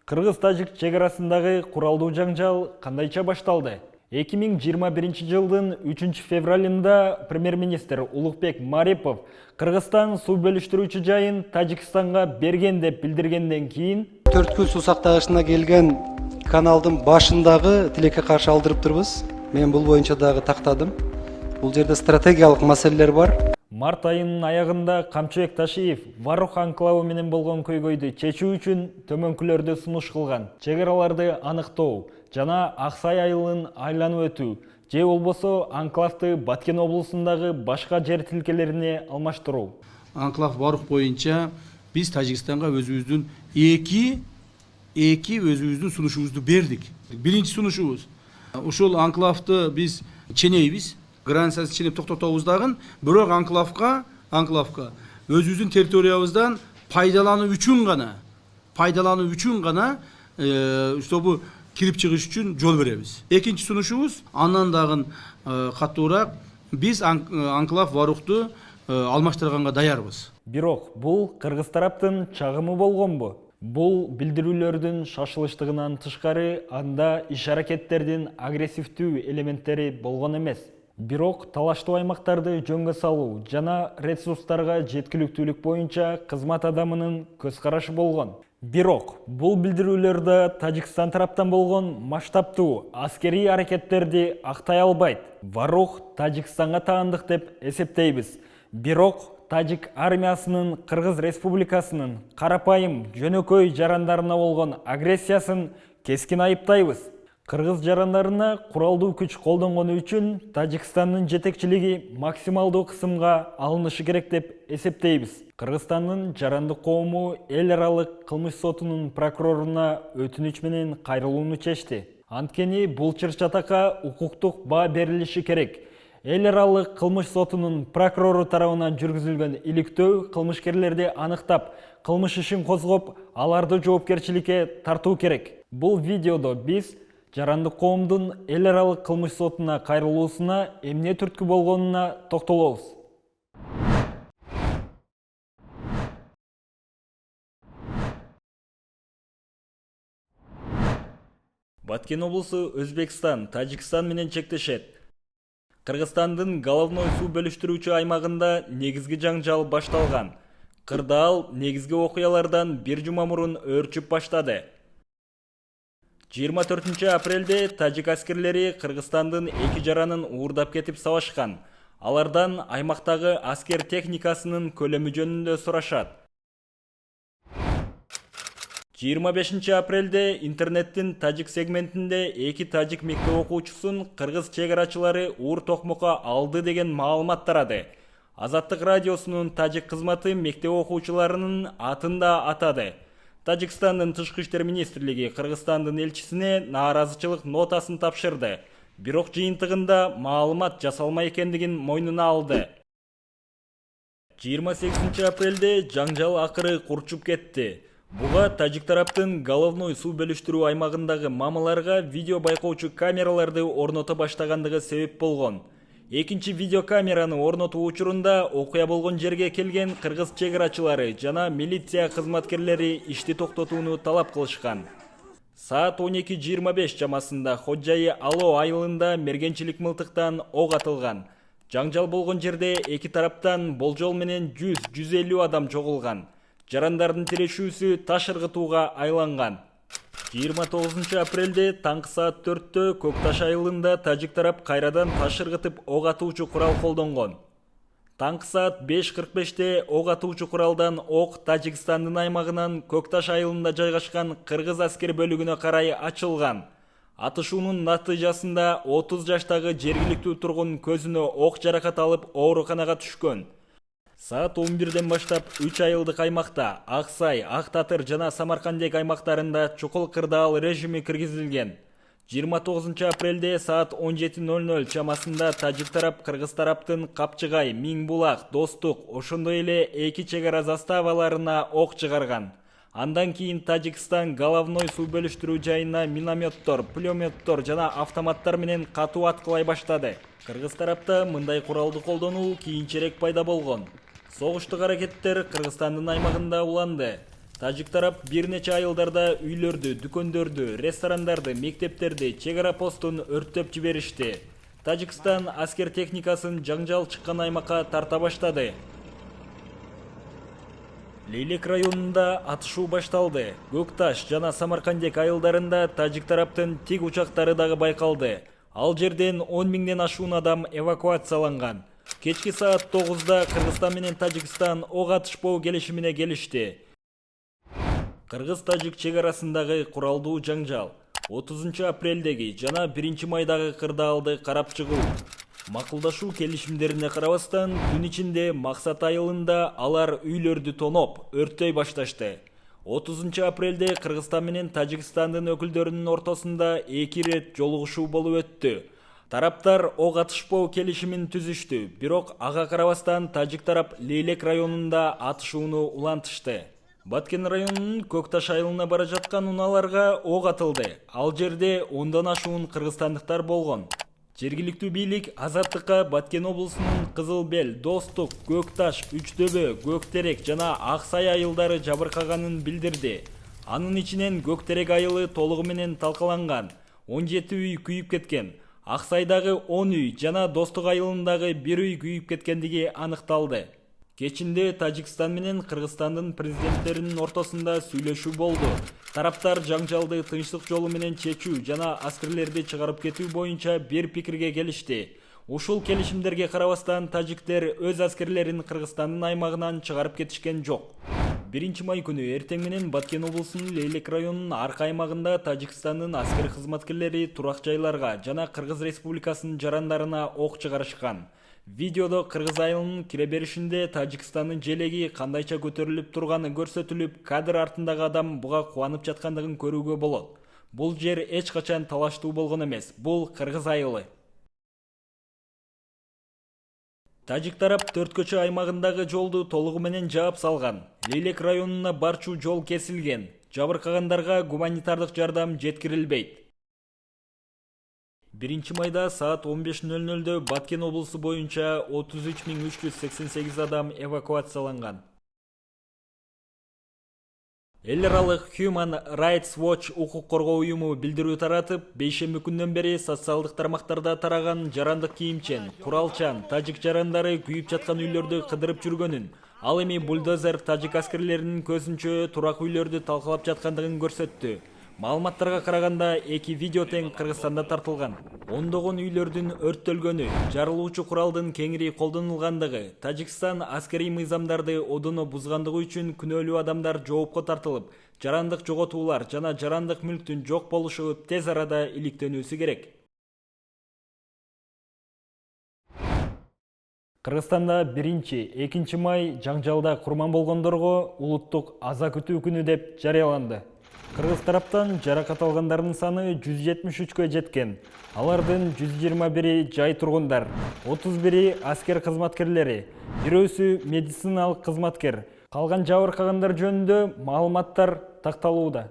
Кыргыз-Тажик чегарасындагы куралдуу жаңжал кандайча башталды? 2021 жылдын 3 февралында премьер-министр Улукбек Марипов Кыргызстан суу бөлүштүрүүчү жайын Тажикстанга берген деп билдиргенден кийин 4 күн суу сактагычына келген каналдын башындагы тилекке каршы алдырып турбуз. Мен бул боюнча дагы тактадым. Бул жерде стратегиялык маселелер бар. март айынын аягында Камчыбек Ташиев Варух анклавы менен болгон көйгөйдү чечүү үчүн төмөнкүлөрдү сунуш кылган. Чегараларды аныктоо жана Аксай айылын айланып өтүү же болбосо анклавды Баткен облусундагы башка жер тилкелерине алмаштыруу. Анклав Варух боюнча биз Тажикстанга өзүбүздүн эки өзүбүздүн сунушубузду бердик. Биринчи сунушубуз ушул анклавды биз ченейбиз. Границасын ченеп токтотобуз дагы, бирок анклавка өзүбүздүн территориябыздан пайдалануу үчүн гана чтобы кирип чыгыш үчүн жол беребиз. Экинчи сунушубуз андан дагы катуураак, биз анклав Варухту алмаштырганга даярбыз. Бирок бул кыргыз тараптын чагымы болгонбу? Бул билдирүүлөрдүн шашылыштыгынан тышкары анда иш-аракеттердин агрессивдүү элементтери болгон эмес. Бирок талаштуу аймактарды жөнгө салуу жана ресурстарга жеткиликтүүлүк боюнча кызмат адамынын көз карашы болгон. Бирок бул билдирүүлөрдө Тажикстан тараптан болгон масштабтуу аскерий аракеттерди актай албайт. Варух Тажикстанга таандык деп эсептейбиз. Бирок Тажик армиясынын Кыргыз Республикасынын карапайым жөнөкөй жарандарына болгон агрессиясын кескин айыптайбыз. Кыргыз жарандарына куралдуу күч колдонгону үчүн Тажикстандын жетекчилиги максималдуу кысымга алынышы керек деп эсептейбиз. Кыргызстандын жарандык коому эл аралык кылмыш сотунун прокуроруна өтүнүч менен кайрылууну чечти. Анткени бул чыр-чатакка укуктук баа берилиши керек. Эл аралык кылмыш сотунун прокурору тарабынан жүргүзүлгөн иликтөө кылмышкерлерди аныктап, кылмыш ишин козгоп, аларды жоопкерчиликке тартуу керек. Бул видеодо биз жарандык коомдун эл аралык кылмыш сотуна кайрылуусуна эмне түрткү болгонуна токтолобуз. Баткен облусу Өзбекстан, Тажикстан менен чектешет. Кыргызстандын головной суу бөлүштүрүүчү аймагында негизги жаңжал башталган. Кырдаал негизги окуялардан бир жума мурун өөрчүп баштады. 24 апрелде тажик аскерлери Кыргызстандын эки жаранын уурдап кетип сабашкан. Алардан аймактагы аскер техникасынын көлөмү жөнүндө сурашат. 25 апрелде интернеттин тажик сегментинде эки тажик мектеп окуучусун кыргыз чегарачылары уур токмокко алды деген маалымат тарады. Азаттык радиосунун тажик кызматы мектеп окуучуларынын атын да атады. Тажикстандын тышкы иштер министрлиги Кыргызстандын элчисине нааразычылык нотасын тапшырды. Бирок жыйынтыгында маалымат жасалмай экендигин мойнуна алды. 28 апрелде жаңжал акыры курчуп кетти. Буга тажик тараптын головной суу бөлүштүрүү аймагындагы мамаларга видео байкоочу камераларды орното баштагандыгы себеп болгон. Экинчи видеокамераны орнотуу учурунда окуя болгон жерге келген кыргыз чегарачылары жана милиция кызматкерлери ишти токтотууну талап кылышкан. Саат 12:25 чамасында Ходжайы Ало айылында мергенчилик мылтыктан ок атылган. Жаңжал болгон жерде эки тараптан болжол менен 100-150 адам чогулган. Жарандардын тирешүүсү таш ыргытууга айланган. 29 апрелде таңкы саат 4-тө Көкташ айылында тажик тарап кайрадан таш ыргытып ок атуучу курал колдонгон. Таңкы саат 5:45-те ок атуучу куралдан ок Тажикстандын аймагынан Көкташ айылында жайгашкан кыргыз аскер бөлүгүнө карай ачылган. Атышуунун натыйжасында 30 жаштагы жергиликтүү тургун көзүнө ок жаракат алып ооруканага түшкөн. Саат 11-ден баштап 3 айылдык аймакта Аксай, Ак Татыр жана Самаркандек аймактарында чукул кырдаал режими киргизилген. 29 апрелде саат 17:00 чамасында тажик тарап кыргыз тараптын Капчыгай, Миңбулак, Достук, ошондой эле эки чегара заставаларына ок чыгарган. Андан кийин Тажикстан головной суу бөлүштүрүү жайына минометтор, пулеметтор жана автоматтар менен катуу аткылай баштады. Кыргыз тарапта мындай куралды колдонуу кийинчерээк пайда болгон. Согуштук аракеттер Кыргызстандын аймагында уланды. Тажик тарап бир нече айылдарда үйлөрдү, дүкөндөрдү, ресторандарды, мектептерди, чек ара постун өрттөп жиберишти. Тажикстан аскер техникасын жаңжал чыккан аймакка тарта баштады. Лейлек районунда атышуу башталды. Көкташ жана Самаркандек айылдарында тажик тараптын тик учактары дагы байкалды. Ал жерден 10 миңден ашуун адам эвакуацияланган. Кечки саат 9-да Кыргызстан менен Тажикстан ок атышпоо келишимине келишти. Кыргыз-Тажик чек арасындагы куралдуу жаңжал 30 апрелдеги жана 1 майдагы кырдаалды карап чыгуу. Макулдашуу келишимдерине карабастан күн ичинде Максат айылында алар үйлөрдү тоноп, өрттөй башташты. 30 апрелде Кыргызстан менен Тажикстандын өкүлдөрүнүн ортосунда 2 рет жолугушуу болуп өттү. Тараптар ок атышпоо келишимин түзүштү, бирок ага карабастан Тажик тарап Лейлек районунда атышууну улантышты. Баткен районунун Көкташ айылына бара жаткан унааларга ок атылды. Ал жерде 10дан ашуун кыргызстандыктар болгон. Жергиликтүү бийлик Азаттыкка Баткен облусунун Кызыл Бел, Достук, Көкташ, Үчдөбө, Көктерек жана Аксай айылдары жабыркаганын билдирди. Анын ичинен Көктерек айылы толугу менен талкаланган. 17 үй күйүп кеткен. Аксайдагы 10 үй жана Достук айылындагы 1 үй күйүп кеткендиги аныкталды. Кечинде Тажикстан менен Кыргызстандын президенттеринин ортосунда сүйлөшүү болду. Тараптар жаңжалды тынчтык жолу менен чечүү жана аскерлерди чыгарып кетүү боюнча бир пикирге келишти. Ушул келишимдерге карабастан тажиктер өз аскерлерин Кыргызстандын аймагынан чыгарып кетишкен жок. 1 май күнү эртең менен Баткен облусунун Лейлек районунун арка аймагында Тажикстандын аскер кызматкерлери турак жайларга жана Кыргыз Республикасынын жарандарына ок чыгарышкан. Видеодо Кыргыз айылынын кире беришинде Тажикстандын желеги кандайча көтөрүлүп турганы көрсөтүлүп, кадр артындагы адам буга кубанып жаткандыгын көрүүгө болот. Бул жер эч качан талаштуу болгон эмес. Бул Кыргыз айылы. Тажик тарап төрт көчө аймагындагы жолду толугу менен жаап салган. Лейлек районуна барчу жол кесилген. Жабыркагандарга гуманитардык жардам жеткирилбейт. 1 майда саат 15:00-дө Баткен облусу боюнча 33.388 адам эвакуацияланган. Эл аралык Human Rights Watch укук коргоо уюму билдирүү таратып, бейшемби күндөн бери социалдык тармактарда тараган жарандык кийимчен, куралчан, тажик жарандары күйүп жаткан үйлөрдү кыдырып жүргөнүн, ал эми бульдозер тажик аскерлеринин көзүнчө турак үйлөрдү талкалап жаткандыгын көрсөттү. Маалыматтарга караганда 2 видео тең Кыргызстанда тартылган. Ондогон үйлөрдүн өрттөлгөнү, жарылуучу куралдын кеңири колдонулгандыгы, Тажикстан аскерий мыйзамдарды одоно бузгандыгы үчүн күнөөлүү адамдар жоопко тартылып, жарандык жоготуулар жана жарандык мүлктүн жок болушу тез арада иликтенүүсү керек. Кыргызстанда 1-2 май жаңжалда курман болгондорго улуттук аза күтүү күнү деп жарыяланды. Кыргыз тараптан жаракат алгандардын саны 173-кө жеткен. Алардын 121-и жай тургундар, 31-и аскер кызматкерлери, бирөөсү медициналык кызматкер. Калган жабыркагандар жөнүндө маалыматтар такталууда.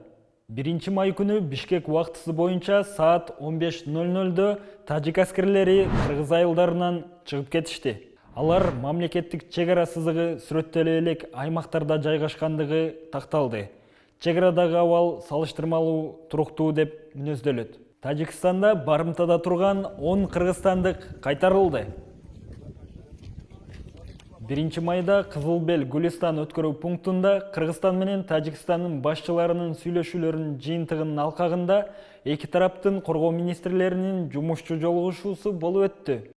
1 май күнү Бишкек убактысы боюнча саат 15:00-дө тажик аскерлери Кыргыз айылдарынан чыгып кетишти. Алар мамлекеттик чек ара сызыгы сүрөттөлө элек аймактарда жайгашкандыгы такталды. Чек арадагы абал салыштырмалуу туруктуу деп мүнөздөлөт. Тажикстанда барымтада турган 10 кыргызстандык кайтарылды. 1 майда Кызыл Бел Гулистан өткөрүү пунктунда Кыргызстан менен Тажикстандын башчыларынын сүйлөшүүлөрүнүн жыйынтыгынын алкагында эки тараптын коргоо министрлеринин жумушчу жолугушуусу болуп өттү.